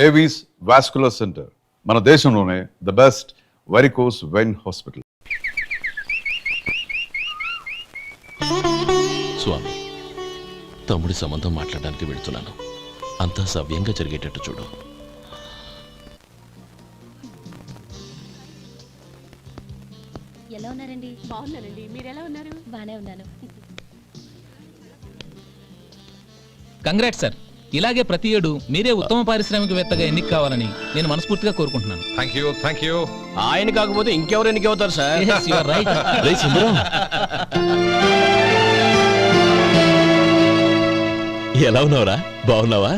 Avis vascular centre, మన దేశంలోనే the best varicose vein hospital. స్వామి, తమ్ముడి సంబంధం మాట్లాడడానికి వెళుతున్నాను. అంతా సవ్యంగా జరిగేటట్టు చూడు. ఎలా ఉన్నారండి? బాగున్నానండి. మీరు ఎలా ఉన్నారు? బానే ఉన్నాను. Congrats sir. ఇలాగే ప్రతి ఏడు మీరే ఉత్తమ పారిశ్రామికవేత్తగా ఎన్నిక కావాలని నేను మనస్ఫూర్తిగా కోరుకుంటున్నాను. Thank you. ఆయన కాకపోతే ఇంకెవరు ఎన్నిక అవుతారు sir? Yes, you are right. రేయ్ సుందరం, ఎలా ఉన్నావురా? బాగున్నావా?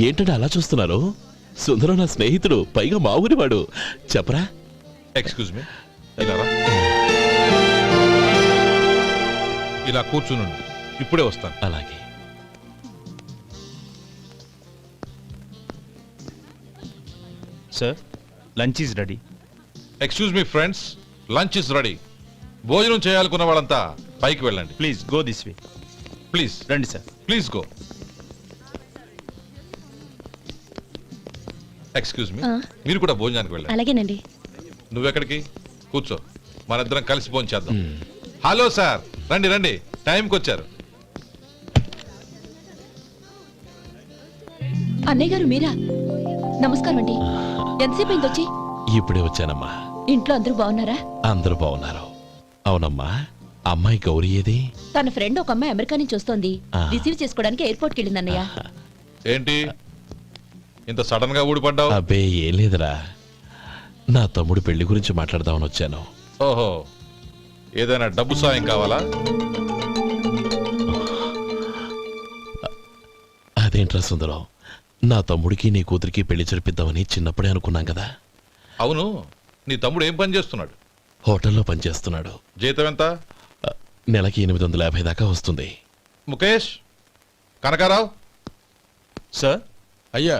ఏంటంటే అలా చూస్తున్నారు? సుందరం నా స్నేహితుడు, పైగా మా ఊరివాడు. చెప్పరా? ఎక్స్క్యూజ్ మీ, ఇలా కూర్చునుండు, ఇప్పుడే వస్తాను. అలాగే. Sir, lunch is ready. Excuse me friends, lunch is ready. భోజనం చేయాలనుకున్న వాళ్ళంతా పైకి వెళ్ళండి. Please go this way. Please రండి sir. Please go. Excuse me, మీరు కూడా భోజనానికి వెళ్ళండి. అలాగేనండి. నువ్వెక్కడికి? కూర్చో, మనిద్దరం కలిసి భోజనం చేద్దాం. హలో సార్, రండి రండి, టైంకి వచ్చారు. అన్నయ్య గారు మీరా? నమస్కారం అండి. ఎంతసేపు అయింది వచ్చి? ఇప్పుడే వచ్చానమ్మా. ఇంట్లో అందరూ బాగున్నారా? అందరూ బాగున్నారు. అవునమ్మా, అమ్మాయి గౌరీ ఏది? తన ఫ్రెండ్ ఒక అమ్మాయి అమెరికా నుంచి వస్తోంది. రిసీవ్ చేసుకోవడానికి ఎయిర్పోర్ట్ కి వెళ్ళింది అన్నయ్య. ఏంటి ఇంత సడన్ గా ఊడిపడ్డావు? అబ్బే ఏం లేదురా, నా తమ్ముడు పెళ్లి గురించి మాట్లాడదామని వచ్చాను. ఓహో, ఏదైనా డబ్బు సాయం కావాలా? అదేంట్రా సుందరం, నా తమ్ముడికి నీ కూతురికి పెళ్లి జరిపిద్దామని చిన్నప్పుడే అనుకున్నాం కదా. అవును, నీ తమ్ముడు ఏం పని చేస్తున్నాడు? హోటల్లో పనిచేస్తున్నాడు. జీతం ఎంత? నెలకి 850 దాకా వస్తుంది. ముఖేష్, కనకారావు. సార్. అయ్యా.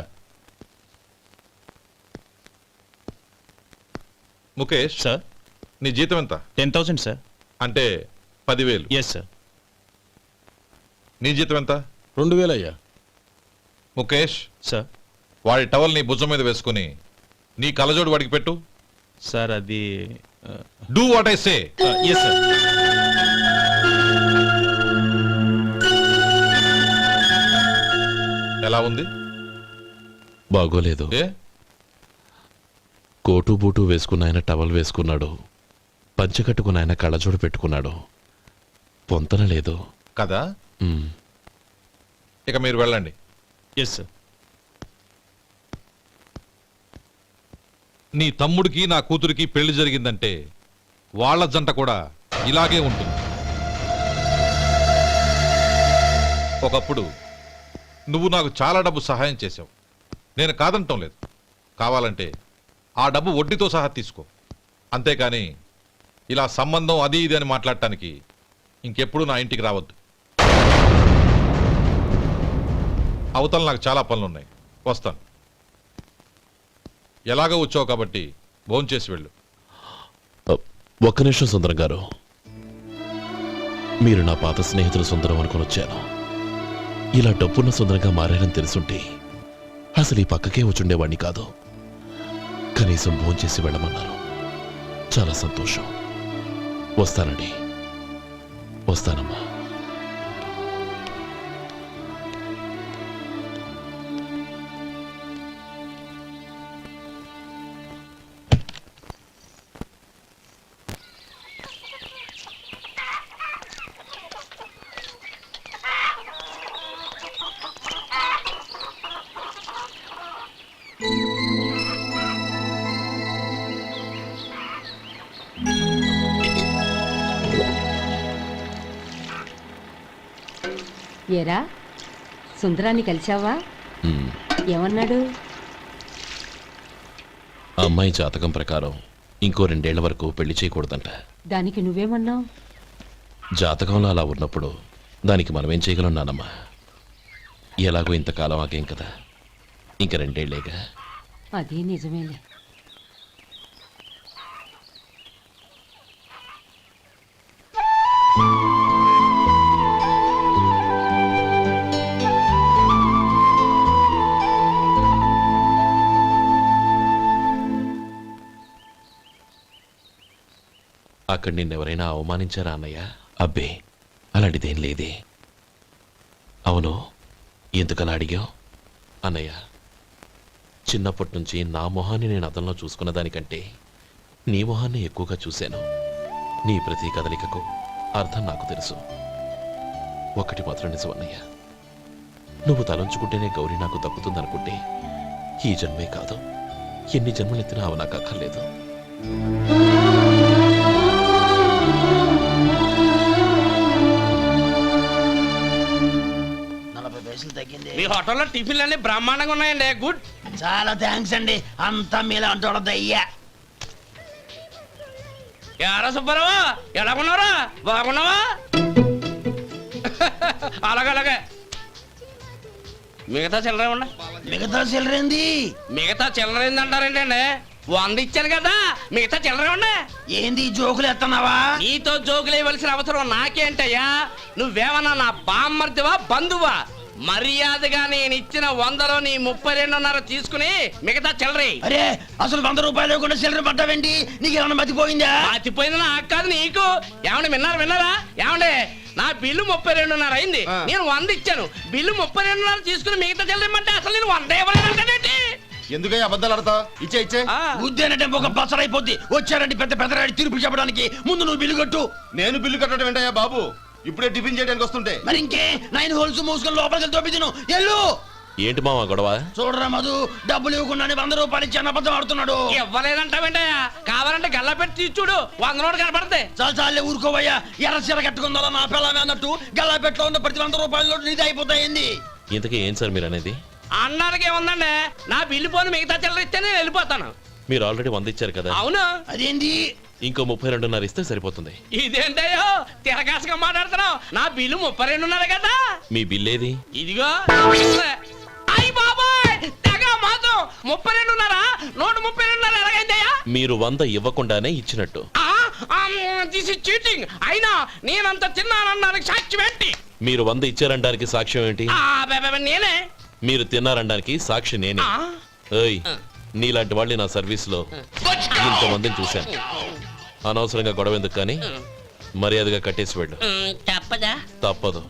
ముఖేష్ సార్. నీ జీతం ఎంత? 10,000 సార్. అంటే 10,000. Yes sir. నీ జీతం ఎంత? 2,000 అయ్యా. ముఖేష్ సార్. వాడి టవల్ నీ భుజం మీద వేసుకుని నీ కలజోడు వాడికి పెట్టు. సార్ అది do what I say. Yes sir. ఎలా ఉంది? బాగోలేదు. ఏ? కోటు బూటు వేసుకున్న ఆయన టవల్ వేసుకున్నాడు, పంచె కట్టుకున్న ఆయన కళ్ళజోడు పెట్టుకున్నాడు. పొంతన లేదు కదా. ఉమ్. ఇక మీరు వెళ్ళండి. Yes sir. నీ తమ్ముడికి నా కూతురికి పెళ్లి జరిగిందంటే వాళ్ళ జంట కూడా ఇలాగే ఉంటుంది. ఒకప్పుడు నువ్వు నాకు చాలా డబ్బు సహాయం చేశావు, నేను కాదంటం లేదు. కావాలంటే ఆ డబ్బు వడ్డీతో సహా తీసుకో. అంతేకాని ఇలా సంబంధం అది ఇది అని మాట్లాడటానికి ఇంకెప్పుడు నా ఇంటికి రావద్దు. అవతల నాకు చాలా పనులున్నాయి, వస్తాను. ఎలాగో వచ్చావు కాబట్టి భోంచేసి వెళ్ళు. ఒక్క నిమిషం సుందరం గారు, మీరు నా పాత స్నేహితులు సుందరం అనుకుని వచ్చాను. ఇలా డబ్బున్న సుందరంగా మారారని తెలుసుంటే అసలు ఈ పక్కకే వచ్చుండేవాణ్ణి కాదు. కనీసం భోంచేసి వెళ్ళమన్నారు, చాలా సంతోషం. వస్తానండి. వస్తానమ్మా. ఏరా, సుందరాన్ని కలిశావా? ఉమ్. ఏమన్నాడు? అమ్మాయి జాతకం ప్రకారం ఇంకో 2 ఏళ్ల వరకు పెళ్లి చేయకూడదంట. దానికి నువ్వేమన్నావు? జాతకంలో అలా ఉన్నప్పుడు దానికి మనమేం చేయగలం నానమ్మా? ఎలాగో ఇంతకాలం ఆగేం కదా, ఇంక 2 ఏళ్లేగా. అది నిజమేలే. అక్కడ నిన్నెవరైనా అవమానించారా అన్నయ్య? అబ్బే, అలాంటిదేం లేదే. అవును, ఎందుకలా అడిగావు? అన్నయ్య, చిన్నప్పటి నుంచి నా మొహాన్ని నేను అద్దంలో చూసుకున్న దానికంటే నీ మొహాన్ని ఎక్కువగా చూశాను. నీ ప్రతి కదలికకు అర్థం నాకు తెలుసు. ఒకటి మాత్రం నిజం అన్నయ్య, నువ్వు తలంచుకుంటేనే గౌరీ నాకు దక్కుతుందనుకుంటే ఈ జన్మే కాదు, ఎన్ని జన్మలెత్తినా అవి నాకు అక్కర్లేదు. మీ హోటల్లో టిఫిన్లు అన్ని బ్రహ్మాండంగా ఉన్నాయండి. గుడ్. చాలా థ్యాంక్స్ అండి, అంతా మీలా అంటాడు అయ్యా. యారా సుబ్బారావు, ఎలా ఉన్నారా? బాగున్నావా? అలాగే మిగతా చిల్లర ఉన్నా. మిగతా చిల్లరేంది? మిగతా చిల్లర ఏందంటారండి అండి? 100 ఇచ్చాను కదా, మిగతా చిల్లర ఉన్నా. ఏంది జోకులు ఎత్తన్నావా? నీతో జోకులు ఇవ్వాల్సిన అవసరం నాకేంటయ్యా? నువ్వేమన్నా నా బామ్మర్దివా, బంధువా? మర్యాదగా నేను ఇచ్చిన 100లో నీ 32.5 తీసుకుని మిగతా చిల్లరే. అరే, అసలు 100 రూపాయలు కూడా చిల్లర పడ్డావేంటి? నీకు ఏమన్నా మతిపోయిందా? మతిపోయింది నాకు కాదు, నీకు. ఏమండి విన్నారా? ఏమండి, నా బిల్లు 32.5 అయింది, నేను 100 ఇచ్చాను. బిల్లు 32.5 తీసుకుని మిగతా చిల్లరమంటే అసలు నేను 100 ఇవ్వలేదంటే ఎందుకయ్యా అబద్ధాలు ఆడతావు? ఇచ్చే ఉద్దేనంటే ఒక పసరైపోద్ది. వచ్చారంటే పెద్ద పెద్దరాడి తీర్పు చెప్పడానికి ముందు నువ్వు బిల్లు కట్టు. నేను బిల్లు కట్టడం ఏంటయ్యా బాబు? ఇప్పుడే టిఫిన్ చేయడానికి వస్తుంటే. మరి ఇంకే 9 హోల్స్ మూసుకొని లోపలికి తోపి తిను. ఎల్లు. ఏంటి మావా గొడవ? చూడరా మధు, డబ్బులు ఇవ్వకుండానే 100 రూపాయలు ఇచ్చి అబద్ధం ఆడుతున్నాడు. ఇవ్వలేదంటావేంటయ్యా? కావాలంటే గల్లా పెట్టి తీర్చుడు, 100 నోటు కనపడతాయి. చాలే ఊరుకోవయ్యా. ఎర్ర చీర కట్టుకుందా నా పిల్లమే అన్నట్టు గల్లా పెట్లో ఉన్న ప్రతి 100 రూపాయల నోటు నీది అయిపోతాయింది. ఇంతకీ ఏం సార్ మీరు అనేది? అన్నానికి ఏముందండి, నా బిల్లు పోను మిగతా చిల్లర ఇస్తే నేను వెళ్ళిపోతాను. మీరు ఆల్రెడీ 100 ఇచ్చారు కదా. అవును. అదేంటి? ఇంకో 32.5 ఇస్తే సరిపోతుంది. ఇదేంటయ్యో తిరగాసుగా మాట్లాడుతున్నావు? నా బిల్లు 32.5 కదా. మీ బిల్ ఏది? ఇదిగో. అయ్య బాబాయ్, తెగ మాతో 32.5 నోటు 32.5 ఎలాగైందయ్యా? మీరు 100 ఇవ్వకుండానే ఇచ్చినట్టు. This is cheating. అయినా నేనంత తిన్నానన్నానికి సాక్ష్యం ఏంటి? మీరు 100 ఇచ్చారనడానికి సాక్ష్యం ఏంటి? నేనే. మీరు తిన్నారనడానికి సాక్షి నేనే. ఏయ్, నీలాంటి వాళ్ళని నా సర్వీస్ లో ఇంతమందిని చూశాను. అనవసరంగా గొడవ ఎందుకు కానీ మర్యాదగా కట్టేసి వెళ్ళు. తప్పదా? తప్పదు.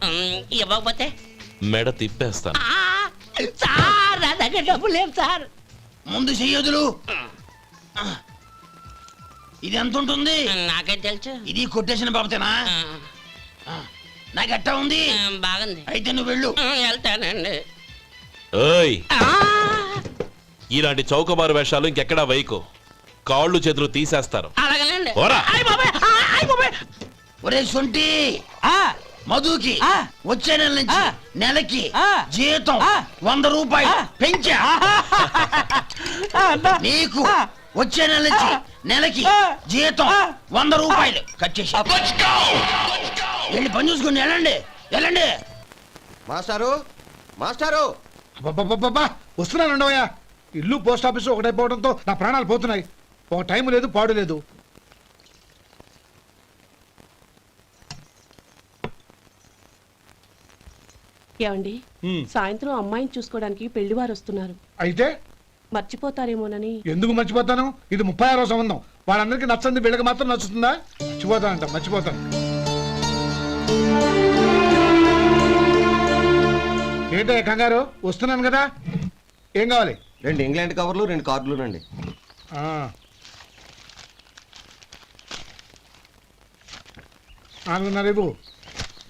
ఇవ్వకపోతే మెడ తిప్పేస్తాను. సార్ నా దగ్గర డబ్బు లేవు సార్. ముందు చెయ్యదులు. ఇది ఎంత ఉంటుంది? నాకేం తెలుసు. ఇది కొట్టేసిన బాబతేనా? నాకు ఎట్టా ఉంది? బాగుంది. అయితే నువ్వు వెళ్ళు. వెళ్తానండి. ఏయ్, ఇలాంటి చౌకబారు వేషాలు ఇంకెక్కడా వైకు. కాళ్ళు చేతులు తీసేస్తారు. అలాగేనండి. ఓరా. ఒరే సొంటి, మధుకి వచ్చే నెల నుంచి నెలకి జీతం 100 రూపాయలు పెంచా. నీకు వచ్చే నెల నుంచి నెలకి జీతం 100 రూపాయలు కట్ చేసి వెళ్ళి పని చూసుకుని వెళ్ళండి. మాస్టారు, మాస్టారు. వస్తున్నాను ఉండవయ్యా. ఇల్లు పోస్ట్ ఆఫీసు ఒకటైపోవడంతో నా ప్రాణాలు పోతున్నాయి. ఒక టైం లేదు, పాడు లేదు. ఏమండి, సాయంత్రం అమ్మాయిని చూసుకోవడానికి పెళ్లివారు వస్తున్నారు. అయితే మర్చిపోతారేమోనని. ఎందుకు మర్చిపోతాను? ఇది 36వ సంబంధం. వాళ్ళందరికీ నచ్చంది, వీళ్ళకి మాత్రం నచ్చుతుందా? మర్చిపోతాను. ఏంటయ్యా కంగారు? వస్తున్నాను కదా. ఏం కావాలి? 2 ఇంగ్లాండ్ కవర్లు, 2 కార్డులు రండి. ఇవ్వు.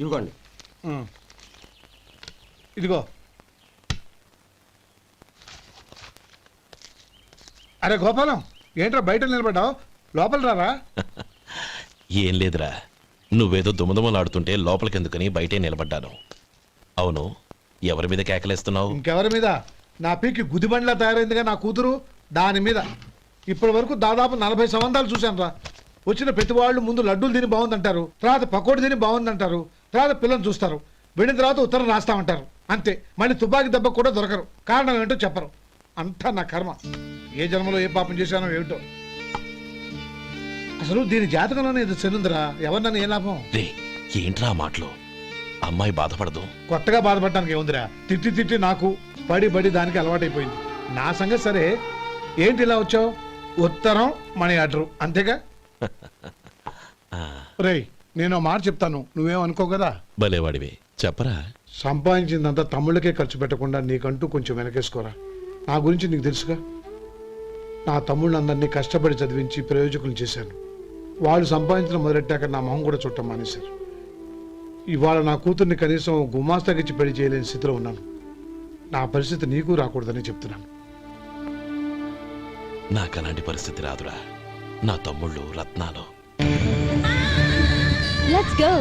ఇవ్వండి. ఇదిగో. అరే గోపాలం, ఏంట్రా బయట నిలబడ్డావు? లోపల రారా. ఏం లేదురా, నువ్వేదో దుమదుమలాడుతుంటే లోపలికెందుకని బయటే నిలబడ్డాను. అవును, ఎవరి మీద కేకలేస్తున్నావు? ఇంకెవరి మీద? నా పీకి గుదిబండ్లా తయారైందిగా నా కూతురు, దాని మీద. ఇప్పటి వరకు దాదాపు 40 సంబంధాలు చూశాను రా. వచ్చిన ప్రతి వాళ్ళు ముందు లడ్డూలు తిని బాగుందంటారు, తర్వాత పకోడి తిని బాగుందంటారు, తర్వాత పిల్లలు చూస్తారు, వెళ్ళిన తర్వాత ఉత్తరం రాస్తామంటారు. అంతే. మళ్ళీ తుపాకి దెబ్బ కూడా దొరకరు. కారణం ఏంటో చెప్పరు. అంతా నా కర్మ. ఏ జన్మలో ఏ పాపం చేశానో ఏమిటో. అసలు దీని జాతకంలోనే ఇది చెందుందిరా. ఎవరినన్నా ఏ లాభం? ఏంట్రా మాటలు? అమ్మాయి బాధపడదు. కొత్తగా బాధపడటానికి ఏముందిరా? తిట్టి నాకు పడి దానికి అలవాటైపోయింది. నా సంగతి సరే, ఏంటి ఇలా వచ్చావు? ఉత్తరం, మనీ ఆర్డర్, అంతేగా? రేయ్ నేను ఓ మాట చెప్తాను, నువ్వేమనుకో కదా. భలేవాడివే, చెప్పరా. సంపాదించిందంతా తమ్ముళ్ళకే ఖర్చు పెట్టకుండా నీకంటూ కొంచెం వెనకేసుకోరా. నా గురించి నీకు తెలుసుగా, నా తమ్ముళ్ళందరినీ కష్టపడి చదివించి ప్రయోజకులు చేశాను. వాళ్ళు సంపాదించడం మొదలెట్టాక నా మొహం కూడా చుట్టం మానేశారు. ఇవాళ నా కూతుర్ని కనీసం గుమాస్తాకిచ్చి పెళ్లి చేయలేని స్థితిలో ఉన్నాను. నా పరిస్థితి నీకు రాకూడదని చెప్తున్నాను. నాకు అలాంటి పరిస్థితి రాదురా. నా తమ్ముళ్ళు రత్నాలు. Let's go.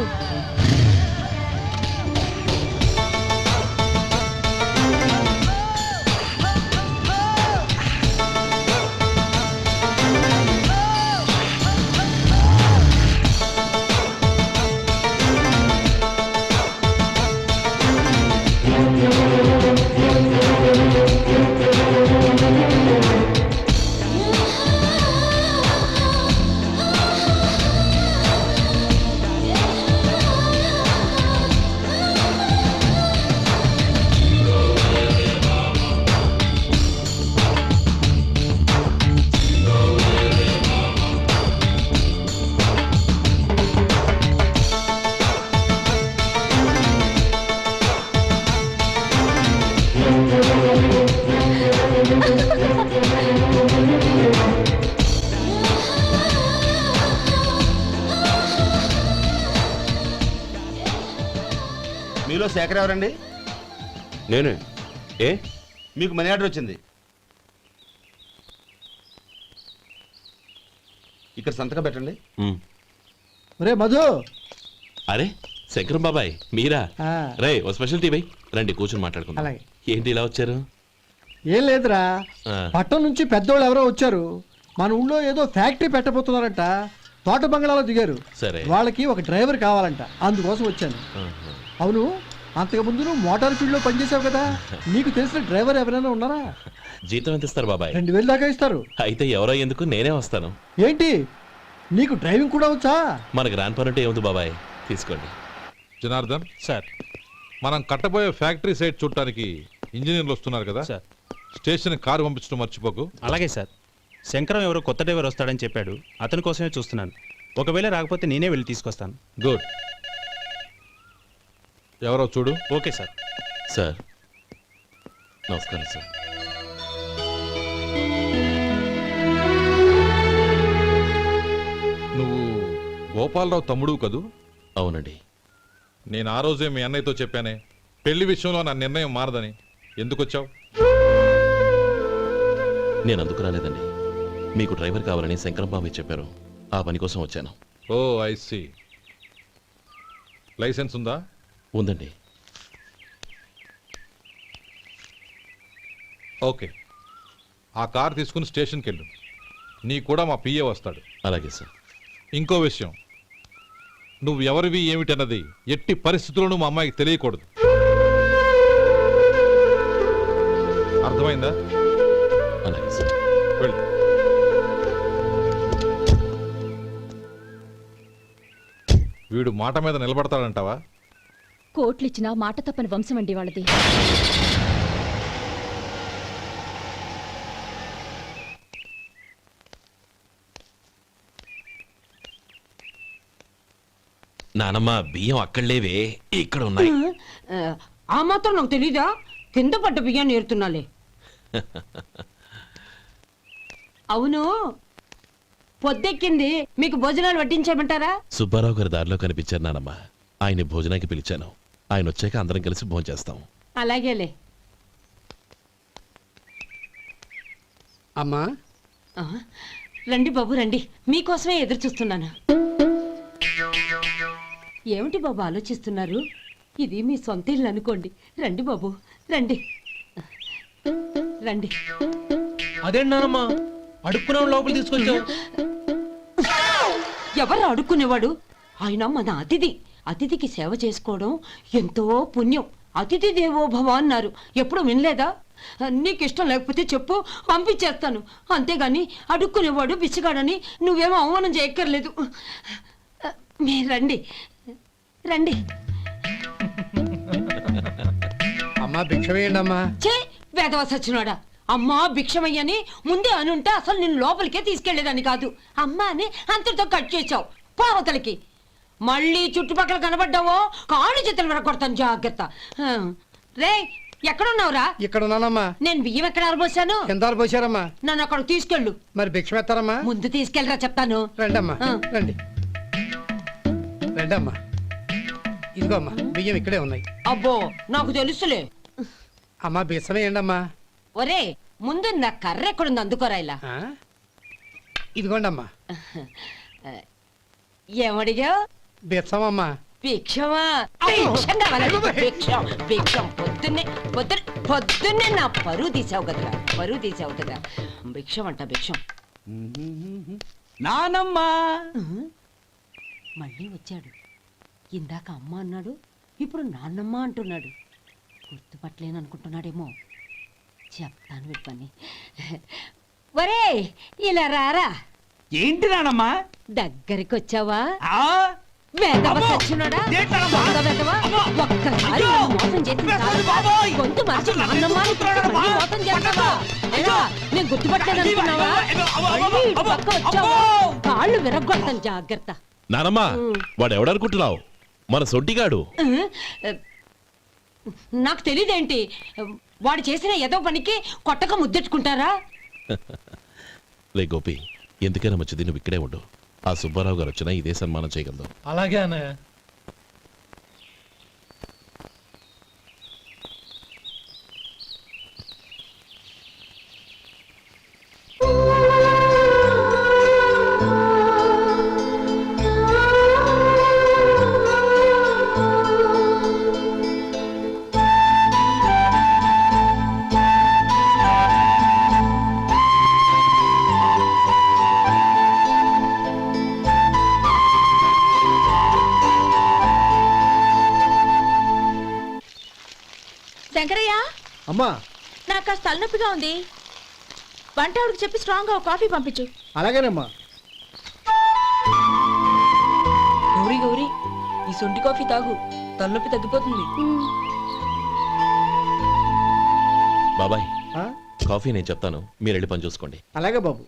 మీలో శేఖర్ ఎవరండి? నేనే. ఏ మీకు మనీ ఆర్డర్ వచ్చింది. ఇక్కడ సంతకం పెట్టండి. రే మధు, అరే శంకరం బాబాయ్ మీరా? రే ఓ స్పెషల్ టీ బై రండి కూర్చొని మాట్లాడుకుందాం. అలాగే. ఏంటి ఇలా వచ్చారు? ఏం లేదురా, ఆ, పట్టణం నుంచి పెద్దోళ్ళు ఎవరో వచ్చారు. మన ఊళ్ళో ఏదో ఫ్యాక్టరీ పెట్టబోతున్నారంట. తోట బంగ్లాలో దిగారు. సరే. వాళ్ళకి ఒక డ్రైవర్ కావాలంట, అందుకోసం వచ్చాను. ఆహా. అవును, అంతకు ముందు నువ్వు మోటార్ ఫీల్డ్ లో పనిచేసావు కదా, నీకు తెలిసిన డ్రైవర్ ఎవరైనా ఉన్నారా? జీతం ఎంత ఇస్తారు బాబాయ్? 2000 దాకా ఇస్తారు. అయితే ఎవరో ఎందుకు, నేనే వస్తాను. ఏంటి, నీకు డ్రైవింగ్ కూడా వచ్చా? మన గ్రాండ్ పనుంటే ఏముంది బాబాయ్, తీసుకోండి. జనార్దన్, సార్. మనం కట్టబోయే ఫ్యాక్టరీ సైట్ చూడటానికి ఇంజనీర్లు వస్తున్నారు కదా, సార్. స్టేషన్ కారు పంపించడం మర్చిపోకు. అలాగే సార్. శంకరం ఎవరో కొత్త డ్రైవర్ వస్తాడని చెప్పాడు, అతని కోసమే చూస్తున్నాను. ఒకవేళ రాకపోతే నేనే వెళ్ళి తీసుకొస్తాను. గుడ్. ఎవరో చూడు. Okay sir. సార్ నమస్కారం సార్. నువ్వు గోపాలరావు తమ్ముడు కదూ? అవునండి. నేను ఆ రోజే మీ అన్నయ్యతో చెప్పానే, పెళ్లి విషయంలో నా నిర్ణయం మారదని. ఎందుకు వచ్చావు? నేను అందుకు రాలేదండి. మీకు డ్రైవర్ కావాలని శంకరం బాబాయ్ చెప్పారు, ఆ పని కోసం వచ్చాను. ఓ ఐ సీ. లైసెన్స్ ఉందా? ఉందండి. ఓకే, ఆ కార్ తీసుకుని స్టేషన్కి వెళ్ళు. నీ కూడా మా పిఏ వస్తాడు. అలాగే సార్. ఇంకో విషయం, నువ్వు ఎవరివి ఏమిటన్నది ఎట్టి పరిస్థితుల్లోనూ మా అమ్మాయికి తెలియకూడదు. అర్థమైందా? అలాగే సార్. వెళ్ళు. వీడు మాట మీద నిలబడతాడంటావా? కోట్లిచ్చినా మాట తప్పని వంశం అండి వాళ్ళది. నానమ్మ బియ్యం అక్కడలేవే, ఇక్కడ ఉన్నాయి. ఆ మాత్రం నాకు తెలీదా? కింద పడ్డ బియ్యాన్ని ఏరుతున్నాలే. అవును, పొద్దెక్కింది, మీకు భోజనాలు వడ్డించమంటారా? సుబ్బారావు గారి దారిలో కనిపించారు నానమ్మ, ఆయన భోజనానికి పిలిచాను. ఆయన వచ్చాక అందరం కలిసి భోంచేస్తాం. అలాగేలే. అమ్మా, ఆ, రండి బాబు రండి, మీకోసమే ఎదురు చూస్తున్నాను. ఏమిటి బాబు ఆలోచిస్తున్నారు? ఇది మీ సొంత ఇల్లు అనుకోండి. రండి బాబు రండి రండి. అదేంటమ్మా అడుక్కున్నావు లోపల తీసుకొచ్చావు? ఎవరు అడుక్కునేవాడు? ఆయన మన అతిథి. అతిథికి సేవ చేసుకోవడం ఎంతో పుణ్యం. అతిథి దేవో భవ అన్నారు, ఎప్పుడు వినలేదా? నీకు ఇష్టం లేకపోతే చెప్పు, పంపించేస్తాను. అంతేగాని అడుక్కునేవాడు బిచ్చగాడని నువ్వేమో అవమానం చేయక్కర్లేదు. మీరు రండి రండి. అమ్మా భిక్ష వేయండి అమ్మా. చే వేదవ సచ్చినోడా, అమ్మా భిక్షమయ్యని ముందే అనుంటే అసలు నిన్ను లోపలికే తీసుకెళ్లేదని కాదు. అమ్మా అని అంతటితో కట్ చేసావు. పావతలకి మళ్ళీ చుట్టుపక్కల కనబడ్డావో కాళ్ళు చేతులు విరగొడతాను జాగ్రత్త రే ఎక్కడున్నావురా? ఇక్కడ ఉన్నానమ్మా. నేను బియ్యం ఎక్కడ ఆరబోసాను? ఎంత పోసారమ్మా? నన్ను అక్కడ తీసుకెళ్ళు. మరి భిక్ష పెడతారమ్మా? ముందు తీసుకెళ్ళరా చెప్తాను. రండమ్మా రండి రండమ్మా. ఇదిగో అమ్మా బియ్యం ఇక్కడే ఉన్నాయి. అబ్బో నాకు తెలుసులే. అమ్మా బిసమేయండమ్మా. ఒరే ముందు నా కర్ర ఎక్కడుంది అందుకోరా ఇలా. ఇదిగోండమ్మా. ఏమడిగా? బిచ్చమమ్మా. భిక్షమా? భిక్షం కావాలండి. భిక్షం భిక్షం పొద్దున్నే నా పరువు తీసావు కదరా, పరువు తీసావు కదా. భిక్షం అంట భిక్షం. నానమ్మా మళ్ళీ వచ్చాడు. ఇందాక అమ్మ అన్నాడు, ఇప్పుడు నాన్నమ్మ అంటున్నాడు. గుర్తుపట్టలేను అనుకుంటున్నాడేమో. చెప్తాను వీడి పని. ఒరే ఇలా రారా. ఏంటి నానమ్మా? దగ్గరికి వచ్చావా? వేదవ సచ్చినోడా? దొంగ వేదవ. ఒక్కసారి నన్ను మోసం చేసింది చాలు. గొంతు మార్చి నాన్నమ్మ అని పిలిచి మళ్ళీ మోసం చేస్తావా? ఎలా? నేను గుర్తుపట్టలేదు అనుకున్నావా? మళ్ళీ ఇటు పక్క వచ్చావా? కాళ్ళు విరగొడతాను జాగ్రత్త. నానమ్మా వాడెవడనుకుంటున్నావు? మన సొంటిగాడు. నాకు తెలియదేంటి? వాడు చేసిన ఏదో పనికి కొట్టక ముద్దెట్టుకుంటారా? లే గోపి, ఎందుకైనా మంచిది నువ్వు ఇక్కడే ఉండు. ఆ సుబ్బారావు గారు వచ్చినా ఇదే సన్మానం చేయగలదు. అలాగే అన్నయ్య. శంకరయ్య, అమ్మా నాకు కాస్త తలనొప్పిగా ఉంది. వంట ఆవిడకి చెప్పి స్ట్రాంగ్ గా కాఫీ పంపించు. అలాగేనమ్మా. గౌరీ గౌరీ, ఈ సొంటి కాఫీ తాగు, తలనొప్పి తగ్గిపోతుంది. బాబాయ్ కాఫీ నేను చెప్తాను, మీరు వెళ్ళి పని చూసుకోండి. అలాగే బాబు.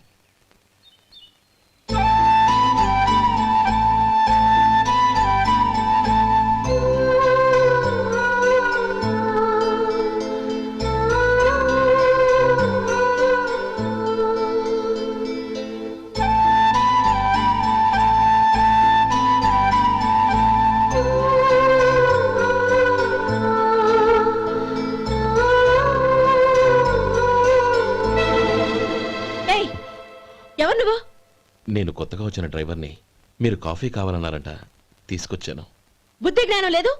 ఎవరు నువ్వు? నేను కొత్తగా వచ్చిన డ్రైవర్ని. మీరు కాఫీ కావాలన్నారంట, తీసుకొచ్చాను. బుద్ధి జ్ఞానం లేదు.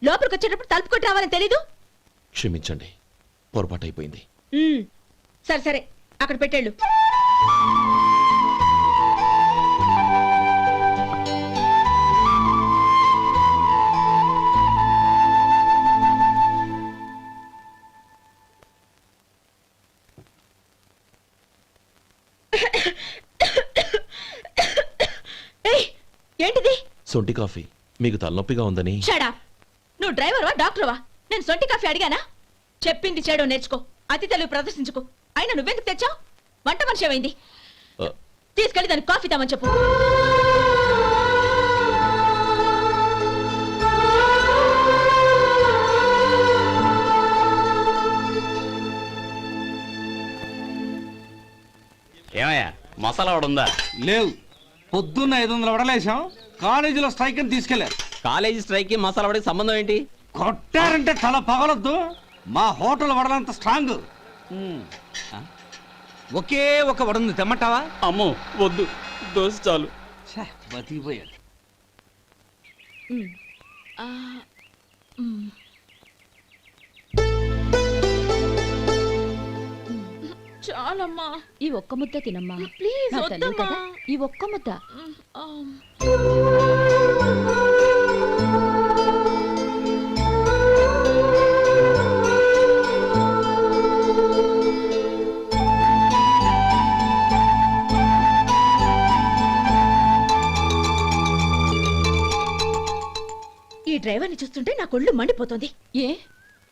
లోపలికి వచ్చేటప్పుడు తలుపు కొట్టి రావాలని తెలీదు. క్షమించండి, పొరపాటు అయిపోయింది. సరే సరే, అక్కడ పెట్టేళ్ళు. ఏంటిది? సొంటి కాఫీ. మీకు తలనొప్పిగా ఉందని. షడా, నువ్వు డ్రైవర్వా డాక్టర్వా? నేను సొంటి కాఫీ అడిగానా? చెప్పింది చేయడం నేర్చుకో, అతి తెలివి ప్రదర్శించుకో. అయినా నువ్వెందుకు తెచ్చావు? వంట మనిషి ఏమైంది? తీసుకెళ్ళి దానికి కాఫీ తామని చెప్పు. ఏమయ్యా మసాలా ఉందా? లేవు. పొద్దున్న 500 వడలేసాం. కాలేజీలో స్ట్రైక్ అని తీసుకెళ్లారు. కాలేజీ స్ట్రైక్ కి మసాలా వడకి సంబంధం ఏంటి? కొట్టారంటే తల పగలొద్దు. మా హోటల్ వడలంత స్ట్రాంగ్. ఒకే ఒక వడుంది తెమ్మంటావా? అమ్మో వద్దు, దోశ చాలు. బతికిపోయాడు. చాలమ్మా, ఈ ఒక్క ముద్ద తినమ్మా. ప్లీజ్ నా తల్లి వద్దమ్మా. కదా, ఈ ఒక్క ముద్ద. ఈ డ్రైవర్ని చూస్తుంటే నా కొళ్ళు మండిపోతుంది. ఏ?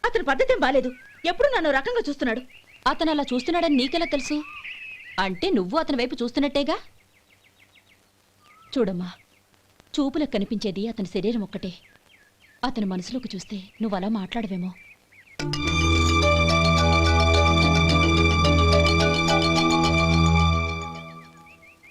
అతని పద్ధతి బాలేదు. ఎప్పుడు నన్ను రకంగా చూస్తున్నాడు. అతను అలా చూస్తున్నాడని నీకెలా తెలుసు? అంటే నువ్వు అతని వైపు చూస్తున్నట్టేగా. చూడమ్మా, చూపులకు కనిపించేది అతని శరీరం ఒక్కటే. అతని మనసులోకి చూస్తే నువ్వు అలా మాట్లాడవేమో.